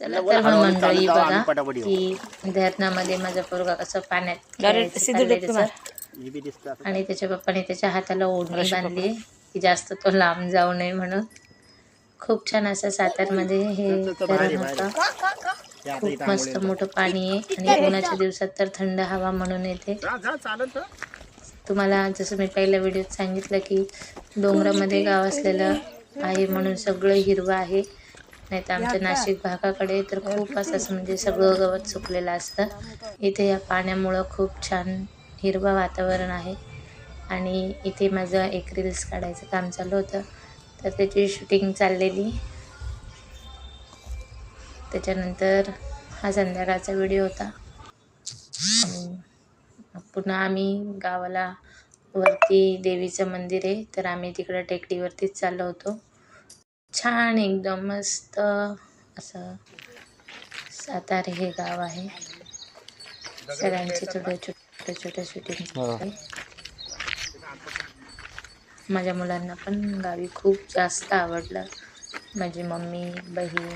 चला तर मग मंडळी बघा की धरणामध्ये माझा पोरगा कसं पाण्यात आणि त्याच्या पप्पाने त्याच्या हाताला ओढणी बांधली की जास्त तो लांब जाऊ नये म्हणून. खूप छान असं सातारमध्ये हे धरण होतं. खूप मस्त मोठं पाणी आहे आणि उन्हाच्या दिवसात तर थंड हवा म्हणून येते. तुम्हाला जसं मी पहिल्या व्हिडिओत सांगितलं की डोंगरामध्ये गाव असलेलं आहे म्हणून सगळं हिरवं आहे. नाही तर आमच्या नाशिक भागाकडे तर खूप असं म्हणजे सगळं गवत सुकलेलं असतं. इथे या पाण्यामुळं खूप छान हिरवं वातावरण आहे. आणि इथे माझं एक रील्स काढायचं काम चालू होतं तर त्याची शूटिंग चाललेली. त्याच्यानंतर हा संध्याकाळचा व्हिडिओ होता. पुन्हा आम्ही गावाला वरती देवीचं मंदिर आहे तर आम्ही तिकडं टेकडीवरतीच चाललो होतो. छान एकदम मस्त असं सातार हे गाव आहे. सगळ्यांचे छोटे शूटिंग आहे. माझ्या मुलांना पण गावी खूप जास्त आवडलं. माझी मम्मी, बहीण